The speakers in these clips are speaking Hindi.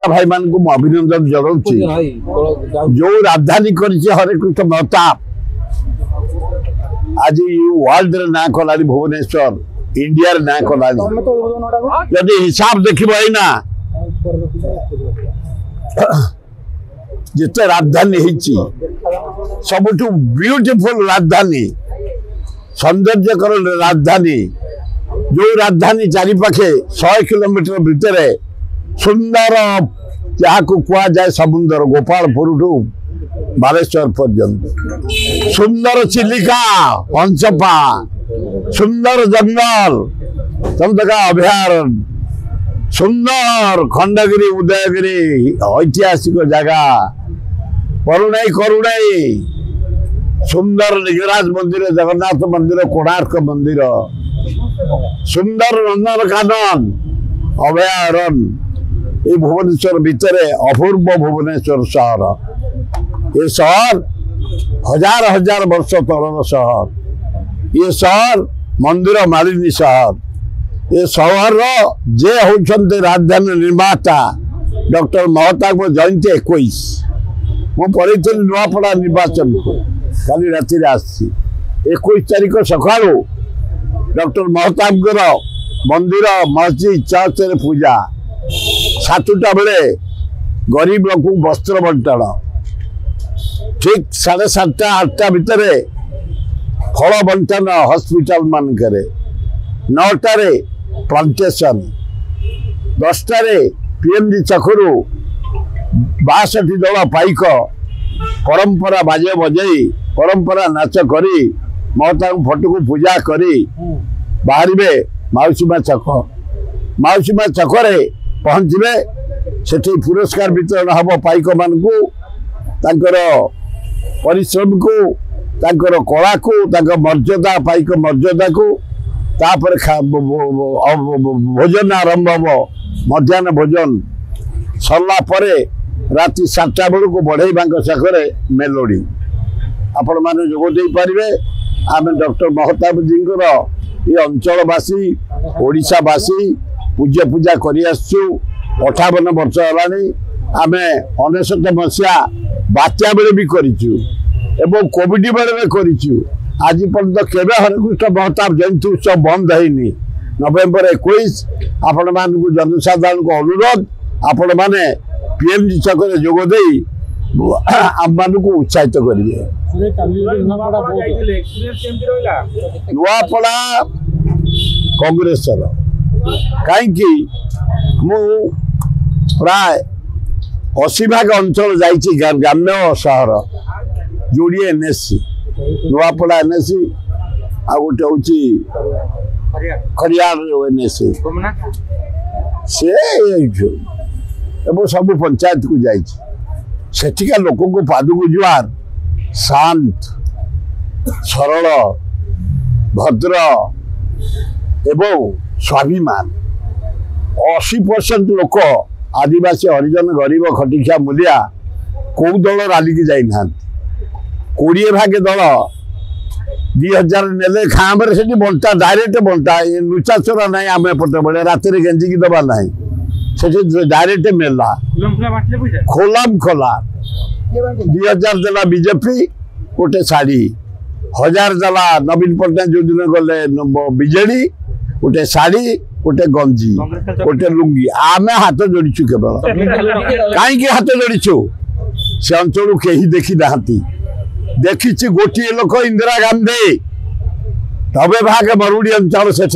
भाई मान को अभिनंदन जनाऊँगी जो राजधानी करिछि हरेकृष्ण महताब आज वर्ल्ड रे ना कलानी भुवनेश्वर इंडिया रे ना कलानी यदि हिसाब देखिबो ना जिते राजधानी हिची सबुठु ब्यूटीफुल राजधानी सौंदर्यकर राजधानी जो राजधानी चारि पाखे 100 किलोमीटर भितर सुंदर जहाँ को कुआ जाए समुद्र गोपालपुर बालेश्वर पर्यंत सुंदर चिलिका पंचपा सुंदर जंगल चंदका अभयारण्य सुंदर खंडगिरी उदयगिरी ऐतिहासिक जगह परुणाई करुणाई सुंदर लिंगराज मंदिर जगन्नाथ मंदिर कोणार्क मंदिर सुंदर नंदनकानन अभयारण्य ये भुवनेश्वर भितर अपूर्व भुवनेश्वर शहर ये शहर हजार हजार वर्ष तलर शहर ये शहर मंदिर मालिनी शहर ये शहर जे होती राजधानी निर्माता डॉक्टर महताब जयंती 21 मु पढ़ी नुआपड़ा निर्वाचन को काली राति आसी 21 तारीख सका डॉक्टर महताब मंदिर मस्जिद चर्च रे पूजा 7टा बेले गरीब लोक वस्त्र बंटन ठीक 7:30 8टा भितर फल बंटन हॉस्पिटल मानक 9टारे प्लांटेशन 10टारे पीएमजी चखरू 62 दल पाइक परंपरा बाजे बजई परंपरा नाच करी महता फोटो को पूजा करी बाहर माउसीमा छक पहुँचे से पुरस्कार वितरण हम पाइक मान परिश्रम को कला को मर्यादा पाइक मर्यादा को तापर भोजन आरंभ हम मध्याह्न भोजन सरला राति 7टा बेलू को बढ़ई साखरे मेलोडी आपण मैंने जोगदे पारे आम डॉक्टर महताब जी ये अंचलवासी ओडिशावासी पूजा पूजा कर 58 वर्ष है आम 19 मसीहा बात्या बेले भी करूँ कोविड बेले भी करूँ आज पर्यटन केवे हरेकृष्ण महताब जयंती उत्सव बंद है नवेम्बर 21 आपण मान जनसाधारण को अनुरोध आपण मैंने पीएमजी छक जोगदे आम मान को उत्साहित करेंगे नुआपड़ा कांग्रेस कहीं प्राय 80 भाग अंचल जाइए ग्राम्य सहर जोड़े एनएससी नुआपड़ा एनएससी आ गोटे हूँ खरियार एनएससी से सब पंचायत को जाठिका लोक को पादक जुआर शांत सरल भद्र एवं स्वाभिमान 80% लोक आदिवासी हरिजन गरीब खटिखिया मूलिया कौ दल राली की जाना 20 भाग दल 2000 ने खाँबे से बंटा डायरेक्ट बंटा लुचा चोरा ना आम एपटे बड़े राति गेंजिकी दबा ना से डायरेक्ट मेला खोलाम खोला 2000 देला बीजेपी गोटे शाढ़ी 1000 देला नवीन पट्टनायक जो दिन गले बीजेडी गोटे शाढ़ी गोटे गंजी गोटे लुंगी आम हाथ जोड़ीचु केवल कहीं हाथ जोड़ीचु से अंचल कहीं देखी ना देखी गोटे लोक इंदिरा गांधी 90 भाग मरुड़ी अंचल से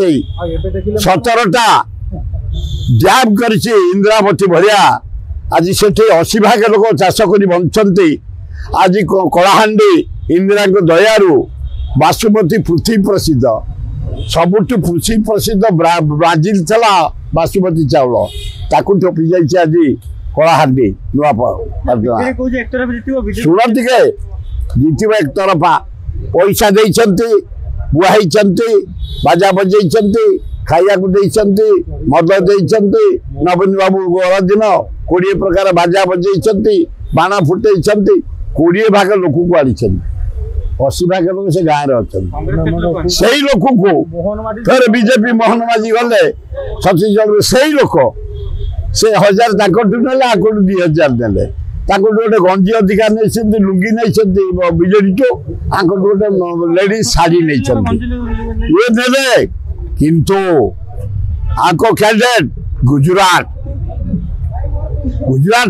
17टा डैम कर इंदिरावती भाया आज से 80 भाग लोक चाष कर बंचती आज कलाहांडी इंदिरा दयारू बासुमती पृथ्वी प्रसिद्ध सबुठ पृथ्वी प्रसिद्ध ब्राजिल चला बासुमती चाउल ताकू टोपी जाइए आज कलाहांडी नुआ शुण टे जीत एक तरफा पैसा देती बुआई बाजा बजे खाया मद देते नवीन बाबू गला दिन 20 प्रकार बाजा बजे बाण फुटे 20 भाग लोक को आड़ी 80 भाग लोग से गाँव अच्छा से लोक को फिर बीजेपी मोहन माझी गले छत्तीसगढ़ से लोक से 1000 ना आको 2000 ने गोटे गंजी अधिकार नहीं लुंगी नहीं विजेडी टू आंको गोटे लेडीज साड़ी नहीं ये ने किंतु आंको कैंडिडेट गुजरात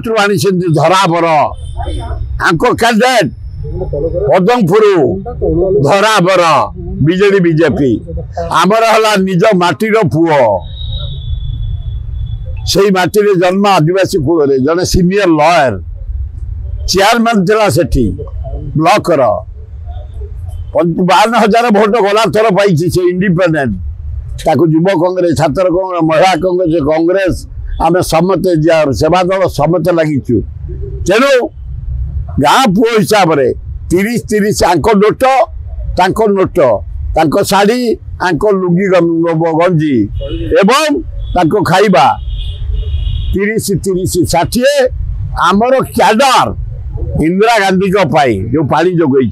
रू आनी धराबर आंको कैंडिडेट पदमपुर धराबर बीजेडी बीजेपी आमर हला निज माटीर पुओ से माटी जन्म आदिवासी कूल जड़े सीनियर लॉयर चेयरमैन थिला सेठी ब्लॉक रो 52,000 भोट गला थर पाई से इंडिपेंडेंट ताको युवा कांग्रेस छात्र कांग्रेस महिला कांग्रेस कांग्रेस आम समते सेवा दल समते लगिचु तेणु गाँ पुओ हिसाब से 30-30 आंको नोट तांको शाढ़ी आंको लुंगी गंजी एवं तांको खाइबा 30-60 आमर क्याडर इंदिरा गांधी को पाई जो पानी जोगई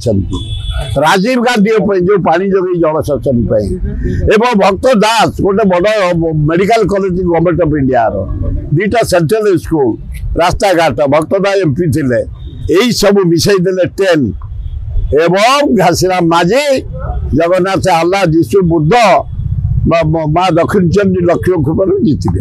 राजीव गांधी जो पानी जोगई जलसेचन एवं भक्त दास गोटे बड़ medical college government of India रो 2टा सेंट्रल स्कूल रास्ता घाट भक्त दास एमपी थिले यही सब मिसई देले 10 एवं घासीराम माझी जगन्नाथ आल्ला जीशु बुद्ध माँ दक्षिण चंडी लक्ष्य जीतिबे।